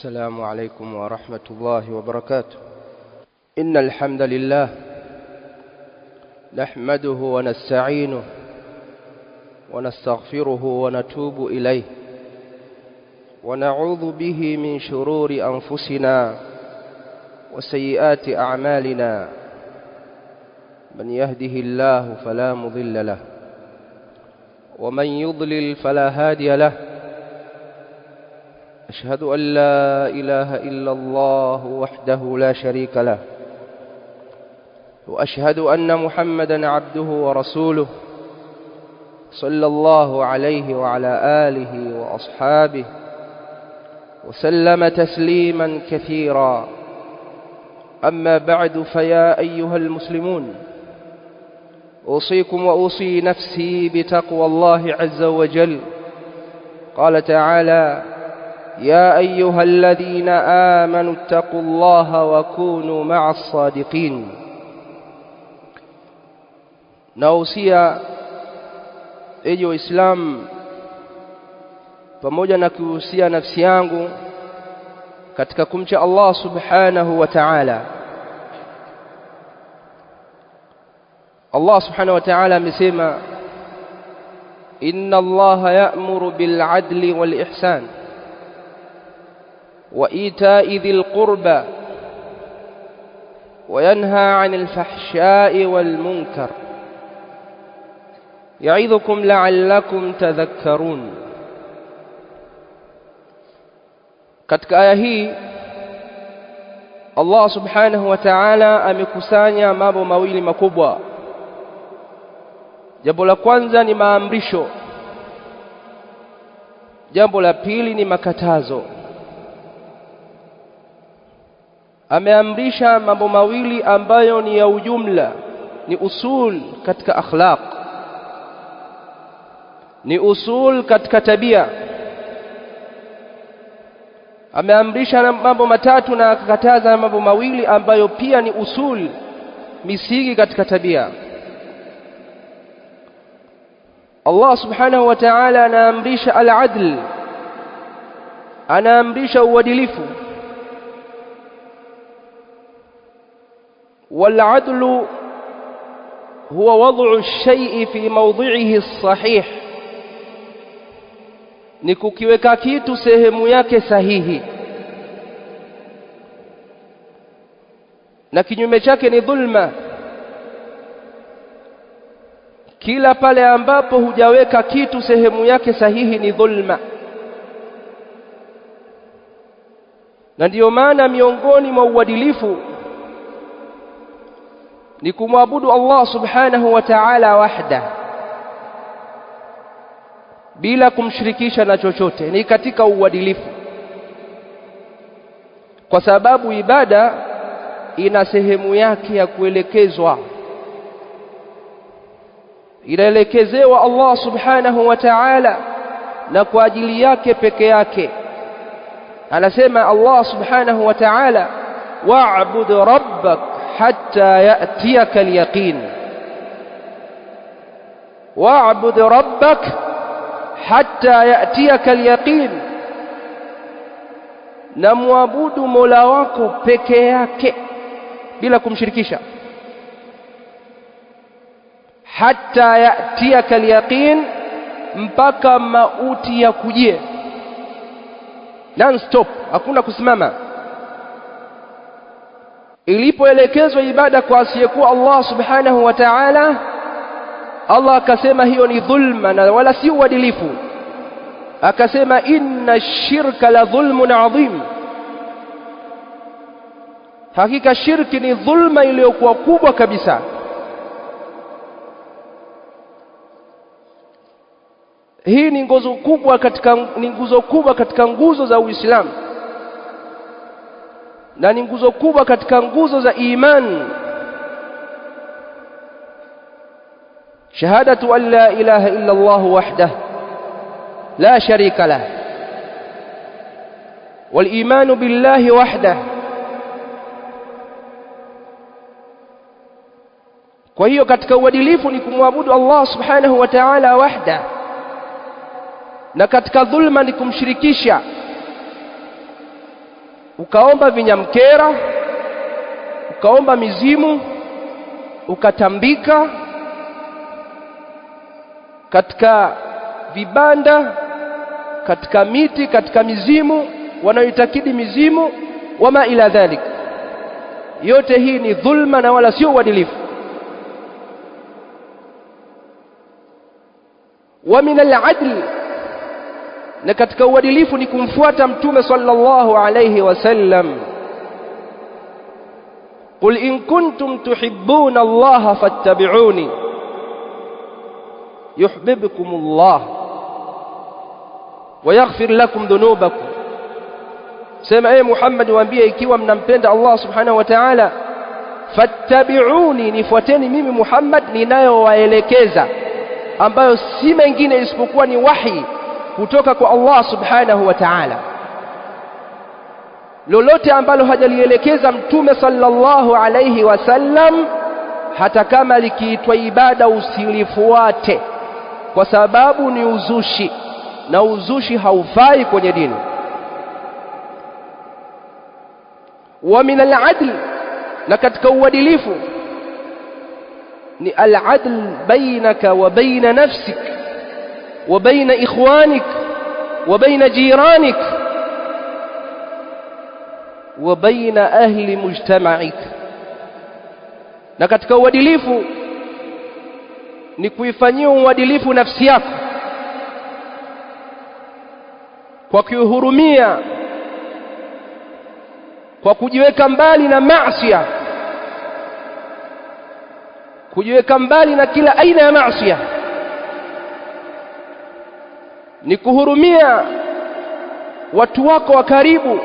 السلام عليكم ورحمة الله وبركاته. إن الحمد لله نحمده ونستعينه ونستغفره ونتوب إليه ونعوذ به من شرور أنفسنا وسيئات أعمالنا. من يهده الله فلا مضل له ومن يضلل فلا هادي له. أشهد أن لا إله إلا الله وحده لا شريك له، وأشهد أن محمدًا عبده ورسوله صلى الله عليه وعلى آله وأصحابه وسلم تسليمًا كثيرًا. أما بعد، فيا أيها المسلمون، أوصيكم وأوصي نفسي بتقوى الله عز وجل. قال تعالى: يا أيها الذين آمنوا اتقوا الله وكونوا مع الصادقين. Nausia ejo Islam pamoja na kuhusia nafsi yangu katika kumcha Allah subhanahu wa ta'ala. Allah subhanahu wa ta'ala amesema: inna Allaha ya'muru bil 'adli wal ihsan وإيتاء ذي القربى وينهى عن الفحشاء والمنكر يعظكم لعلكم تذكرون. Katika aya hii Allah subhanahu wa ta'ala amekusanya mambo mawili makubwa. Jambo la kwanza ni maamrisho, jambo la pili ni makatazo. Ameamrisha mambo mawili ambayo ni ya ujumla, ni usul katika akhlaq, ni usul katika tabia. Ameamrisha mambo matatu na akakataza mambo mawili ambayo pia ni usul, misingi katika tabia. Allah subhanahu wa ta'ala anaamrisha al-adl, anaamrisha uadilifu. والعدل هو وضع الشيء في موضعه الصحيح، ni kukiweka kitu sehemu yake sahihi, na kinyume chake ni dhulma. Kila pale ambapo hujaweka kitu sehemu yake sahihi ni dhulma. Na ndiyo maana miongoni mwa uadilifu ni kumwabudu Allah subhanahu wa ta'ala wahda bila kumshirikisha na chochote. Ni katika uadilifu, kwa sababu ibada ina sehemu yake ya kuelekezwa, inaelekezewa Allah subhanahu wa ta'ala na kwa ajili yake peke yake. Anasema Allah subhanahu wa ta'ala: wa'bud rabbak حتى يأتيك اليقين. واعبد ربك حتى يأتيك اليقين. na muabudu Mola wako peke yake bila kumshirikisha. hatta ya'tiyaka al-yaqin, mpaka mauti yakujie. Non stop, hakuna kusimama. Ilipoelekezwa ibada kwa asiyekuwa Allah subhanahu wa ta'ala, Allah akasema hiyo ni dhulma na wala si uadilifu. Akasema inna shirka la dhulmun adhim, hakika shirki ni dhulma iliyokuwa kubwa kabisa. Hii ni nguzo kubwa katika nguzo za Uislamu, na ni nguzo kubwa katika nguzo za iman. Shahadatu an la ilaha illa Allah wahdah la sharika lah, wal iman billahi wahdah. Kwa hiyo katika uadilifu ni kumwabudu Allah subhanahu wa ta'ala wahda, na katika dhulma ni kumshirikisha. ukaomba vinyamkera, ukaomba mizimu, ukatambika katika vibanda, katika miti, katika mizimu wanaoitakidi mizimu, wama ila dhalik. Yote hii ni dhulma na wala sio uadilifu. Wa min al-adl, na katika uadilifu ni kumfuata Mtume sallallahu alayhi wasallam. Qul in kuntum tuhibbuna Allah fattabi'uni yuhibbukumullah wa yaghfir lakum dhunubakum. Sema Muhammad, waambie ikiwa mnampenda Allah subhanahu wa ta'ala, fattabi'uni, nifuateni mimi Muhammad ninayowaelekeza, ambayo si mengine isipokuwa ni wahi kutoka kwa Allah subhanahu wa ta'ala. Lolote ambalo hajalielekeza Mtume sallallahu alayhi wasallam, hata kama likiitwa ibada, usilifuate, kwa sababu ni uzushi, na uzushi haufai kwenye dini. Wa min al-adl, na katika uadilifu ni al-adl bainaka wa baina nafsik wa baina ikhwanik wa baina jiranik wa baina ahli mujtama'ik. Na katika uadilifu ni kuifanyia uadilifu nafsi yako kwa kuihurumia, kwa kujiweka mbali na maasi, kujiweka mbali na kila aina ya maasi. Ni kuhurumia watu wako wa karibu,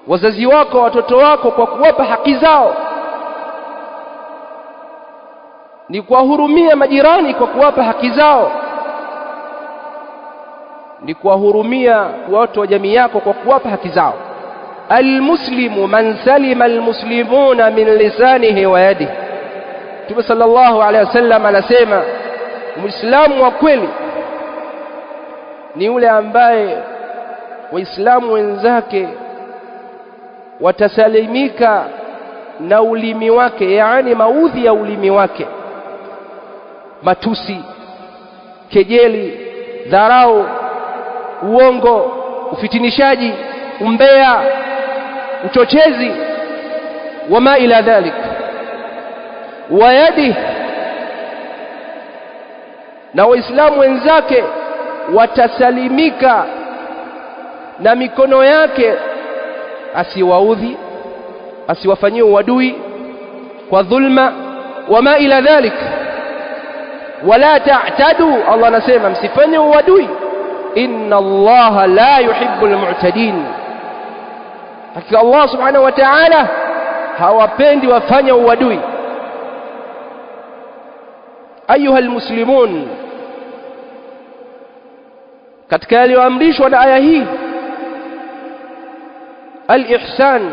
wazazi wako, watoto wako, kwa kuwapa haki zao. Ni kuwahurumia majirani kwa kuwapa haki zao. Ni kuwahurumia watu wa jamii yako kwa kuwapa haki zao. Almuslimu man salima almuslimuna min lisanihi wa yadihi. Mtume sallallahu alaihi wasallam anasema Muislamu wa kweli ni yule ambaye Waislamu wenzake watasalimika na ulimi wake, yaani maudhi ya ulimi wake, matusi, kejeli, dharau, uongo, ufitinishaji, umbea, uchochezi, wama ila dhalik. Wa yadi, na Waislamu wenzake watasalimika na mikono yake, asiwaudhi, asiwafanyie uadui kwa dhulma, wama ila dhalik. Wala ta'tadu, Allah anasema msifanye uadui, inna Allah la yuhibbul mu'tadin. Hakika Allah subhanahu wa ta'ala hawapendi wafanya uadui. Ayuha almuslimun, katika yaliyoamrishwa na aya hii al-ihsan.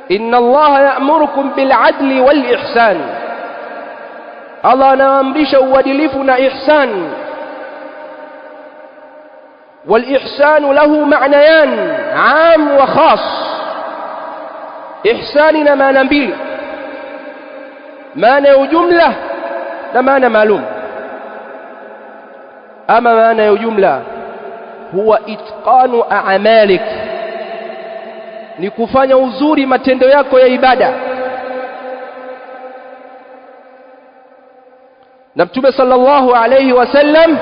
Inna Allah ya'murukum bil adli wal ihsan. Allah anaamrisha uadilifu na ihsan. Wal ihsan lahu ma'nayan 'am wa khas. Ihsani na maana mbili, maana ya ujumla na maana maalum. Ama maana ya ujumla huwa itqanu a'malik, ni kufanya uzuri matendo yako ya ibada. Na Mtume sallallahu alayhi wasallam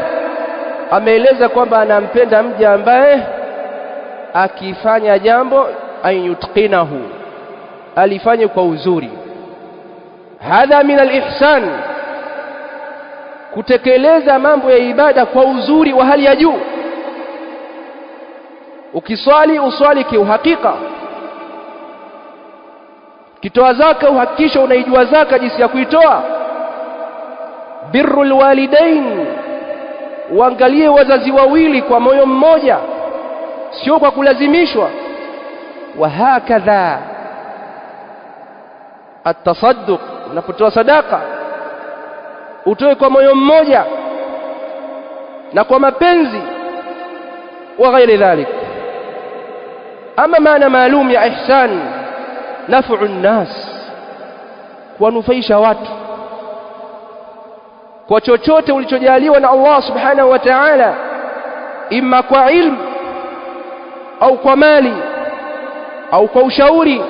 ameeleza kwamba anampenda mja ambaye akifanya jambo ayutqinahu, alifanye kwa uzuri. Hadha min al-ihsan, kutekeleza mambo ya ibada kwa uzuri wa hali ya juu. Ukiswali uswali kiuhakika, kitoa zaka uhakikisha unaijua zaka jinsi ya kuitoa. Birrul walidain, uangalie wazazi wawili kwa moyo mmoja, sio kwa kulazimishwa. Wa hakadha at-tasadduq, unapotoa sadaka utoe kwa moyo mmoja na kwa mapenzi, wa ghairi dhalik. Ama maana maalum ya ihsan, naf'u an-nas, kuwanufaisha watu kwa chochote ulichojaliwa na Allah subhanahu wa ta'ala, imma kwa ilmu au kwa mali au kwa ushauri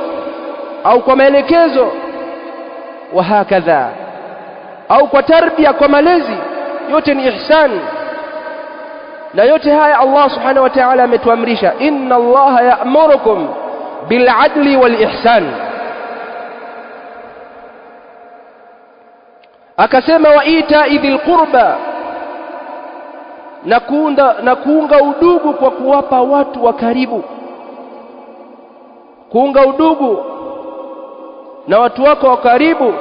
au kwa maelekezo, wa hakadha, au kwa tarbia, kwa malezi, yote ni ihsan. Na yote haya Allah subhanahu wa ta'ala ametuamrisha, inna Allaha ya'murukum bil adli wal ihsan. Akasema wa ita'i dhil qurba, na kuunga udugu kwa kuwapa watu wa karibu. Kuunga udugu na watu wako wa karibu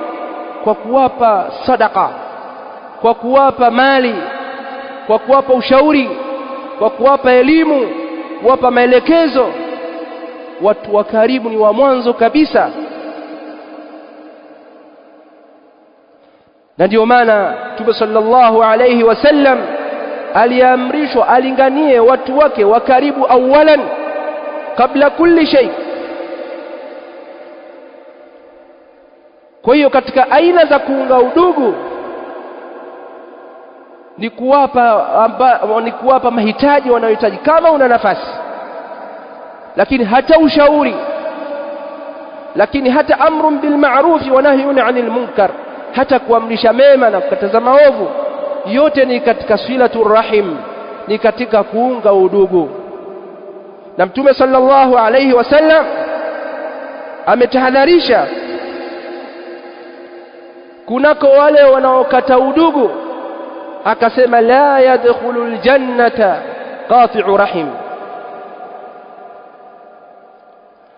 kwa kuwapa sadaka, kwa kuwapa mali, kwa kuwapa ushauri, kwa kuwapa elimu, kuwapa maelekezo. Watu wa karibu ni wa mwanzo kabisa. Na ndio maana Mtume sallallahu alayhi wasallam aliamrishwa alinganie watu wake wa karibu awalan, kabla kulli shay. Kwa hiyo katika aina za kuunga udugu ni kuwapa mahitaji wanayohitaji kama una nafasi, lakini hata ushauri, lakini hata amrun bil ma'ruf wa nahyun 'anil munkar, hata kuamrisha mema na kukataza maovu, yote ni katika silatur rahim, ni katika kuunga udugu. Na Mtume sallallahu alayhi wasallam ametahadharisha kunako wale wanaokata udugu, akasema la yadkhulul jannata qati'u rahim,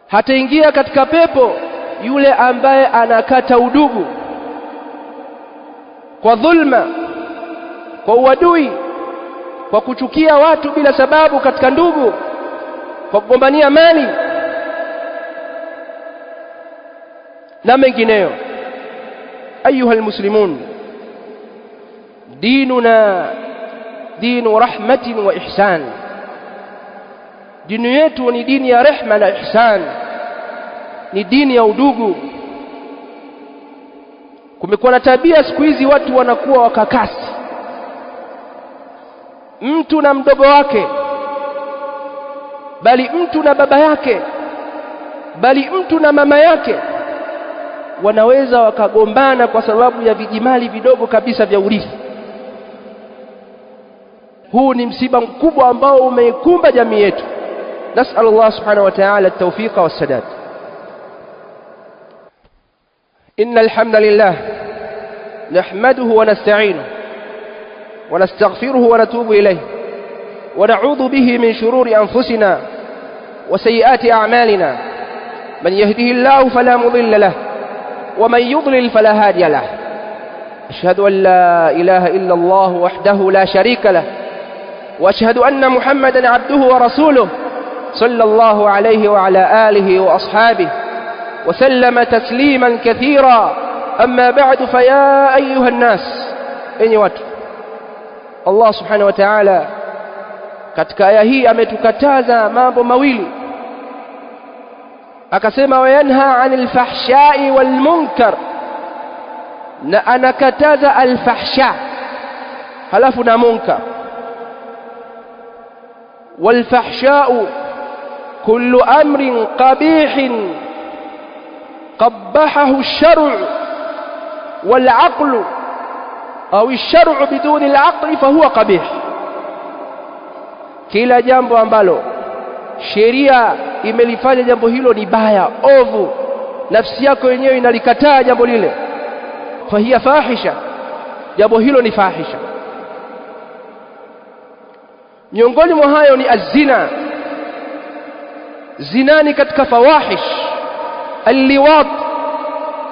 hataingia katika pepo yule ambaye anakata udugu kwa dhulma, kwa uadui, kwa kuchukia watu bila sababu katika ndugu, kwa kugombania mali na mengineyo. Ayuha almuslimun, dinuna dinu rahmatin wa ihsan. Dini yetu ni dini ya rehma na ihsan, ni dini ya udugu. Kumekuwa na tabia siku hizi, watu wanakuwa wakakasi, mtu na mdogo wake, bali mtu na baba yake, bali mtu na mama yake, wanaweza wakagombana kwa sababu ya vijimali vidogo kabisa vya urithi. Huu ni msiba mkubwa ambao umeikumba jamii yetu. Nas'al Allah subhanahu wa ta'ala at-tawfiqa was-sadad. Innal hamdalillah nahmaduhu wa nasta'inuhu wa nastaghfiruhu wa natubu ilayhi wa na'udhu bihi min shururi anfusina wa sayyiati a'malina. Man yahdihillahu fala mudilla lahu wa man yudlil fala hadiya lahu. Ashhadu an la ilaha illa Allah wahdahu la sharika lahu وأشهد أن محمدًا عبده ورسوله صلى الله عليه وعلى آله وأصحابه وسلم تسليمًا كثيرا. أما بعد، فيا أيها الناس، enyi watu, Allah subhanahu wa ta'ala katika aya hii ametukataza mambo mawili. Akasema wayanha 'anil fahsha'i wal munkar, na anakataza al-fahsha halafu na munkar. والفحشاء كل أمر قبيح قبحه الشرع والعقل، أو الشرع بدون العقل فهو قبيح. Kila jambo ambalo sheria imelifanya jambo hilo ni baya, ovu, nafsi yako yenyewe inalikataa jambo lile, fahiya fahisha, jambo hilo ni fahisha. Miongoni mwa hayo ni azina. Zinani katika fawahish. Alliwat,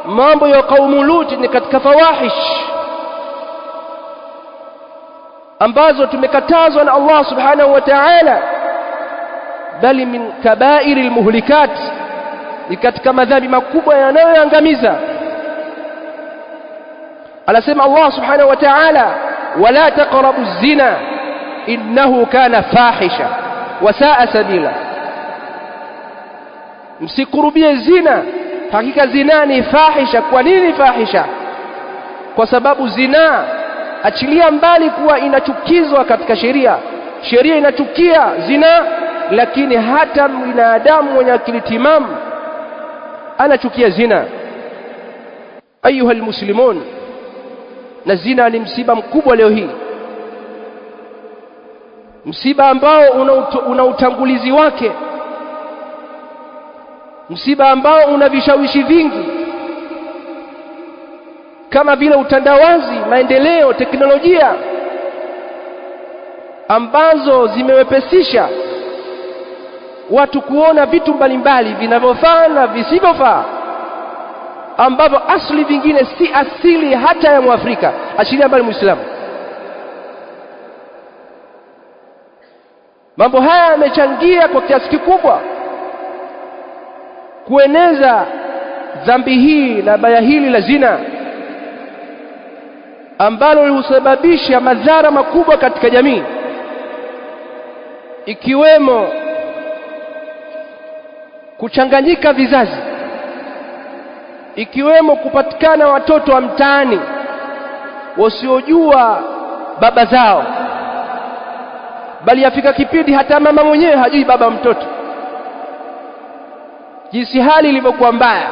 mambo ya kaumu Lut ni katika fawahish ambazo tumekatazwa na Allah subhanahu wa ta'ala, bali min kabairil muhlikat, ni katika madhambi makubwa yanayoangamiza. Anasema Allah subhanahu wa ta'ala, wala taqrabu zina innahu kana fahisha wa saa sabila. msikurubie zina, hakika zina ni fahisha. Kwa nini fahisha? Kwa sababu zina, achilia mbali kuwa inachukizwa katika sheria, sheria inachukia zina, lakini hata binadamu mwenye akili timamu anachukia zina. Ayuha almuslimun, na zina ni msiba mkubwa leo hii, msiba ambao una utangulizi wake, msiba ambao una vishawishi vingi kama vile utandawazi, maendeleo, teknolojia ambazo zimewepesisha watu kuona vitu mbalimbali vinavyofaa na visivyofaa, ambavyo asili vingine si asili hata ya Mwafrika, asili mbali Muislamu. Mambo haya yamechangia kwa kiasi kikubwa kueneza dhambi hii na baya hili la zina, ambalo husababisha madhara makubwa katika jamii, ikiwemo kuchanganyika vizazi, ikiwemo kupatikana watoto wa mtaani wasiojua baba zao, bali yafika kipindi hata mama mwenyewe hajui baba mtoto. Jinsi hali ilivyokuwa mbaya,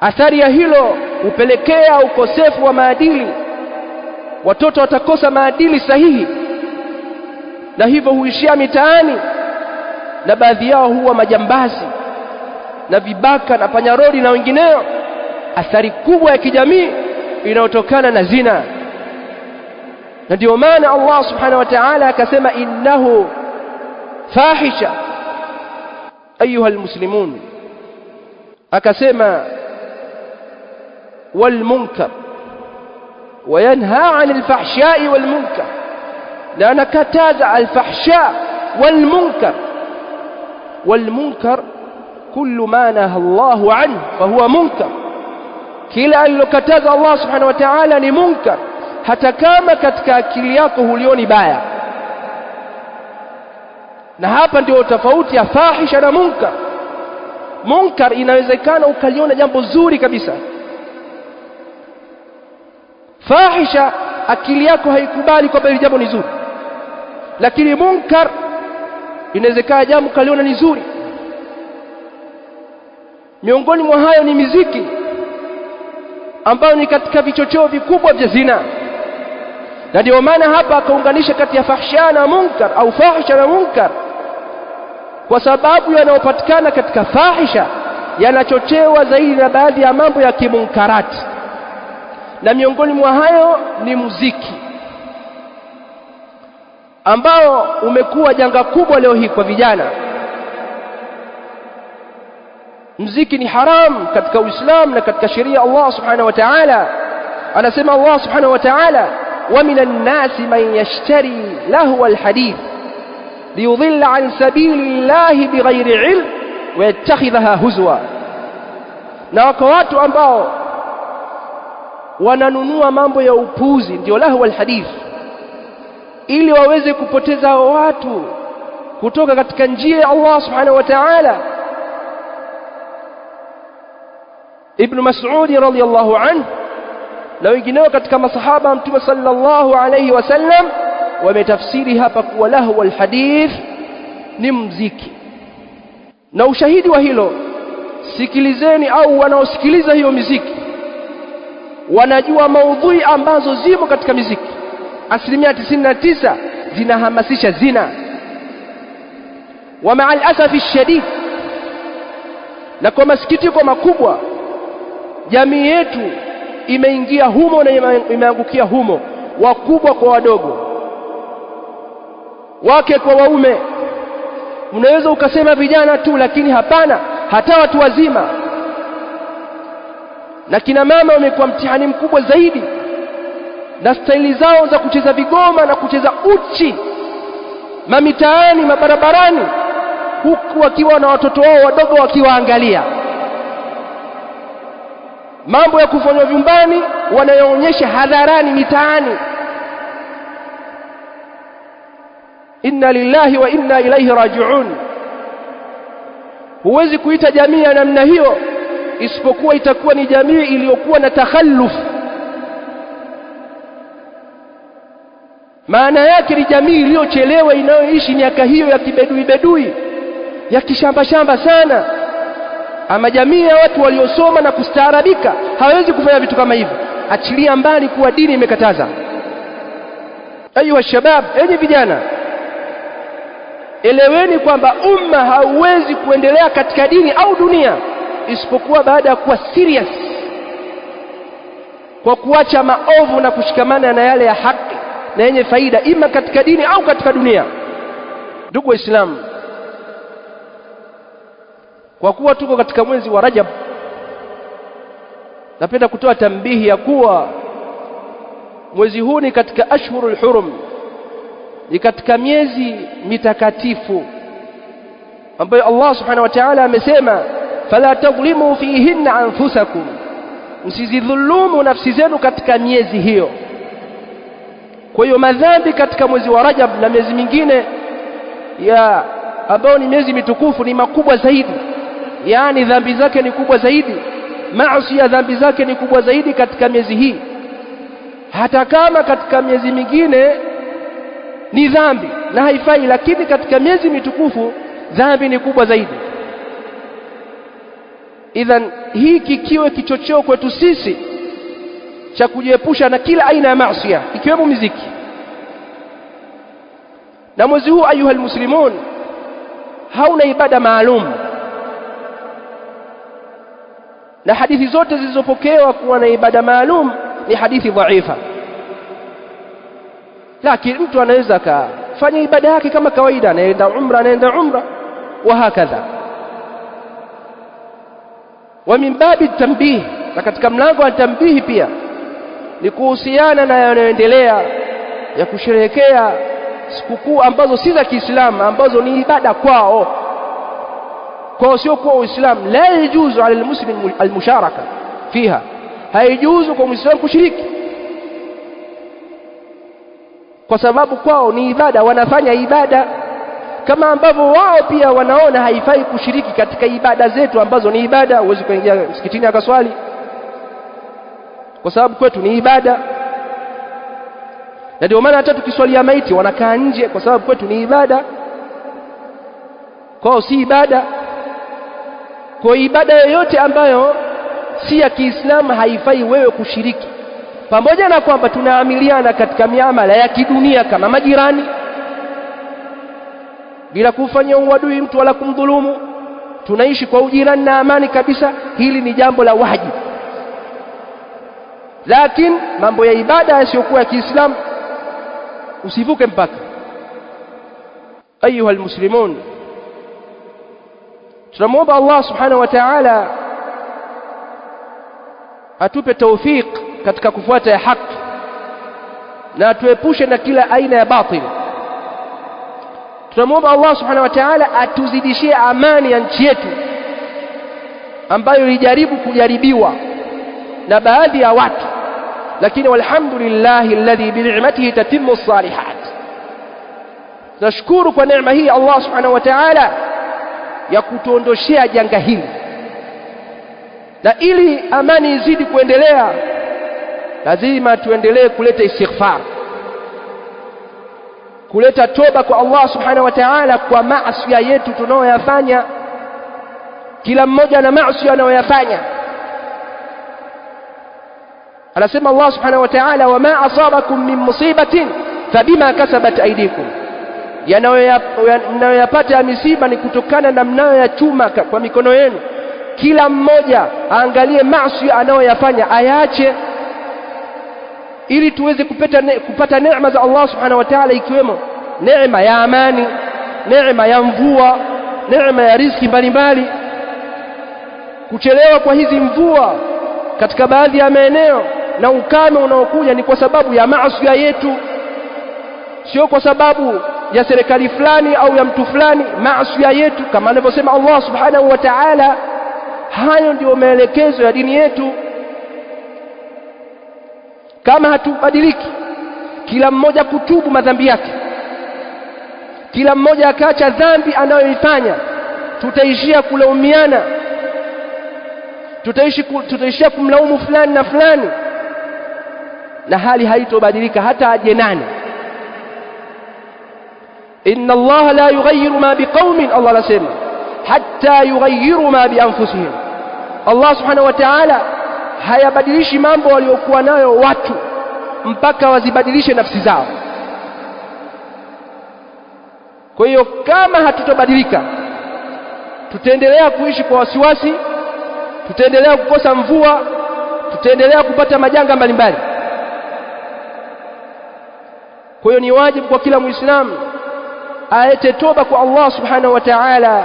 athari ya hilo hupelekea ukosefu wa maadili. Watoto watakosa maadili sahihi, na hivyo huishia mitaani, na baadhi yao huwa majambazi na vibaka na panyarodi na wengineo. Athari kubwa ya kijamii inayotokana na zina. Na ndio maana Allah subhanahu wa ta'ala akasema innahu fahisha. Ayuha almuslimun, akasema wal munkar wa yanha 'anil fahsha'i wal munkar, na anakataza al fahsha wal munkar. Wal munkar kullu ma naha Allahu 'anhu fa huwa munkar, kila alilokataza Allah subhanahu wa ta'ala ni munkar, hata kama katika akili yako hulioni baya. Na hapa ndio tofauti ya fahisha na munkar. Munkar inawezekana ukaliona jambo zuri kabisa, fahisha akili yako haikubali kwamba hili jambo ni zuri, lakini munkar inawezekana jambo ukaliona ni zuri. Miongoni mwa hayo ni miziki, ambayo ni katika vichocheo vikubwa vya zina. Na ndio maana hapa akaunganisha kati ya fahsha na munkar, au fahisha na munkar, kwa sababu yanayopatikana katika fahisha yanachochewa zaidi na baadhi ya mambo ya kimunkarati, na miongoni mwa hayo ni muziki, ambao umekuwa janga kubwa leo hii kwa vijana. Muziki ni haram katika Uislamu na katika sheria Allah subhanahu wa ta'ala. Anasema Allah subhanahu wa ta'ala, wa minan nasi man yashtari lahu alhadith liyudhilla an sabilillahi bighairi ilm wa yattakhidhaha huzwa. Na wako watu ambao wananunua mambo ya upuzi, ndio lahu alhadith, ili waweze kupoteza watu kutoka katika njia ya Allah subhanahu wa ta'ala. Ibn Mas'ud radhiyallahu anhu na wengineo katika masahaba wa Mtume sallallahu alayhi wasallam wametafsiri hapa kuwa lahu wal hadith ni muziki. Na ushahidi wa hilo, sikilizeni, au wanaosikiliza hiyo muziki wanajua maudhui ambazo zimo katika muziki. Asilimia 99 zinahamasisha zina. Wa ma'al asafi shadid, na kwa masikitiko makubwa jamii yetu imeingia humo na imeangukia humo, wakubwa kwa wadogo, wake kwa waume. Unaweza ukasema vijana tu, lakini hapana, hata watu wazima. Na kina mama wamekuwa mtihani mkubwa zaidi, na staili zao za kucheza vigoma na kucheza uchi mamitaani, mabarabarani, huku wakiwa na watoto wao wadogo wakiwaangalia. Mambo ya kufanywa vyumbani wanayoonyesha hadharani mitaani. Inna lillahi wa inna ilayhi raji'un. huwezi kuita jamii ya namna hiyo isipokuwa itakuwa ni jamii iliyokuwa na takhalluf. Maana yake ni jamii iliyochelewa, inayoishi miaka hiyo ya kibedui ya kishamba sana. Ama jamii ya watu waliosoma na kustaarabika hawezi kufanya vitu kama hivyo, achilia mbali kuwa dini imekataza. Ayuha shabab, enyi vijana, eleweni kwamba umma hauwezi kuendelea katika dini au dunia isipokuwa baada ya kuwa serious kwa kuacha maovu na kushikamana na yale ya haki na yenye faida, ima katika dini au katika dunia. Ndugu Waislamu, kwa kuwa tuko katika mwezi wa Rajab, napenda kutoa tambihi ya kuwa mwezi huu ni katika ashhurul hurum, ni katika miezi mitakatifu ambayo Allah subhanahu wa ta'ala amesema fala tadhlimu fihinna anfusakum, msizidhulumu nafsi zenu katika miezi hiyo. Kwa hiyo madhambi katika mwezi wa Rajab na miezi mingine ya ambao ni miezi mitukufu ni makubwa zaidi, yani dhambi zake ni kubwa zaidi, maasi ya dhambi zake ni kubwa zaidi katika miezi hii. Hata kama katika miezi mingine ni dhambi na haifai, lakini katika miezi mitukufu dhambi ni kubwa zaidi. Idhan hii kikiwe kichocheo kwetu sisi cha kujiepusha na kila aina ya maasi ikiwemo muziki. Na mwezi huu ayuha almuslimun hauna ibada maalum, na hadithi zote zilizopokewa kuwa na ibada maalum ni hadithi dhaifa. Lakini mtu anaweza kufanya ibada yake kama kawaida, anaenda umra wa hakadha. Wa min babi tanbih, na katika mlango wa tanbihi pia ni kuhusiana na yanayoendelea ya kusherehekea sikukuu ambazo si za Kiislamu, ambazo ni ibada kwao sio kwa Uislamu. La yajuzu ala almuslim almusharaka fiha, haijuzu kwa Muislamu kushiriki, kwa sababu kwao ni ibada, wanafanya ibada kama ambavyo wao pia wanaona haifai kushiriki katika ibada zetu ambazo ni ibada. Huwezi kuingia msikitini akaswali kwa sababu kwetu ni ibada, na ndio maana hata tukiswalia maiti wanakaa nje kwa sababu kwetu ni ibada, kwao si ibada. Kwa ibada yoyote ambayo si ya Kiislamu haifai wewe kushiriki, pamoja na kwamba tunaamiliana katika miamala ya kidunia kama majirani bila kufanya uadui mtu wala kumdhulumu, tunaishi kwa ujirani na amani kabisa. Hili ni jambo la wajibu. Lakini mambo ya ibada yasiyokuwa ya Kiislamu usivuke mpaka. Ayuha almuslimun, tunamwomba Allah subhanahu wa ta'ala atupe tawfik katika kufuata ya haki na atuepushe na kila aina ya batil. Tunamwomba Allah subhanahu wa ta'ala atuzidishie amani ya nchi yetu ambayo ilijaribu kujaribiwa na baadhi ya watu, lakini walhamdulillahi alladhi bi ni'matihi tatimmu as-salihat. Nashukuru kwa neema hii Allah subhanahu wa ta'ala ya kutuondoshea janga hili, na ili amani izidi kuendelea lazima tuendelee kuleta istighfar, kuleta toba kwa Allah subhanahu wa ta'ala kwa maasi yetu tunayoyafanya. Kila mmoja na maasi anayoyafanya. Anasema Allah subhanahu wa ta'ala, wama asabakum min musibatin fabima kasabat aydikum, yanayoyapata misiba ni kutokana na mnayoyachuma kwa mikono yenu. Kila mmoja aangalie maasi anayoyafanya ayaache, ili tuweze kupata neema za Allah subhanahu wa ta'ala, ikiwemo neema ya amani, neema ya mvua, neema ya riziki mbalimbali. Kuchelewa kwa hizi mvua katika baadhi ya maeneo na ukame unaokuja ni kwa sababu ya maasi yetu, sio kwa sababu ya serikali fulani au ya mtu fulani. Maasi yetu kama anavyosema Allah subhanahu wa ta'ala. Hayo ndio maelekezo ya dini yetu. Kama hatubadiliki, kila mmoja kutubu madhambi yake, kila mmoja akaacha dhambi anayoifanya, tutaishia kulaumiana, tutaishia kumlaumu fulani na fulani, na hali haitobadilika hata aje nani. Inna Allah la yughayyiru ma biqaumin, Allah anasema hatta yughayyiru ma bi anfusihim. Allah subhanahu wa ta'ala hayabadilishi mambo waliokuwa nayo watu mpaka wazibadilishe nafsi zao. Kwa hiyo kama hatutobadilika, tutaendelea kuishi kwa wasiwasi, tutaendelea kukosa mvua, tutaendelea kupata majanga mbalimbali. Kwa hiyo ni wajibu kwa kila Muislamu aete toba kwa Allah subhanahu wa ta'ala.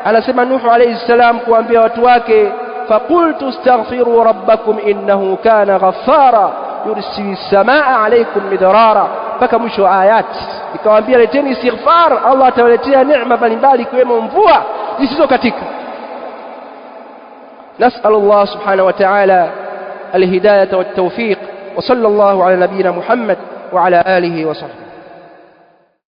Anasema Nuhu alayhi salam kuambia watu wake, faqultu astaghfiru rabbakum innahu kana ghaffara yursilis samaa alaykum midrara, mpaka mwisho wa ayat. Ikawaambia leteni istighfar, Allah atawaletea neema mbalimbali ikiwemo mvua zisizokatika. نسأل الله سبحانه وتعالى الهداية والتوفيق، وصلى الله على نبينا محمد وعلى آله وصحبه.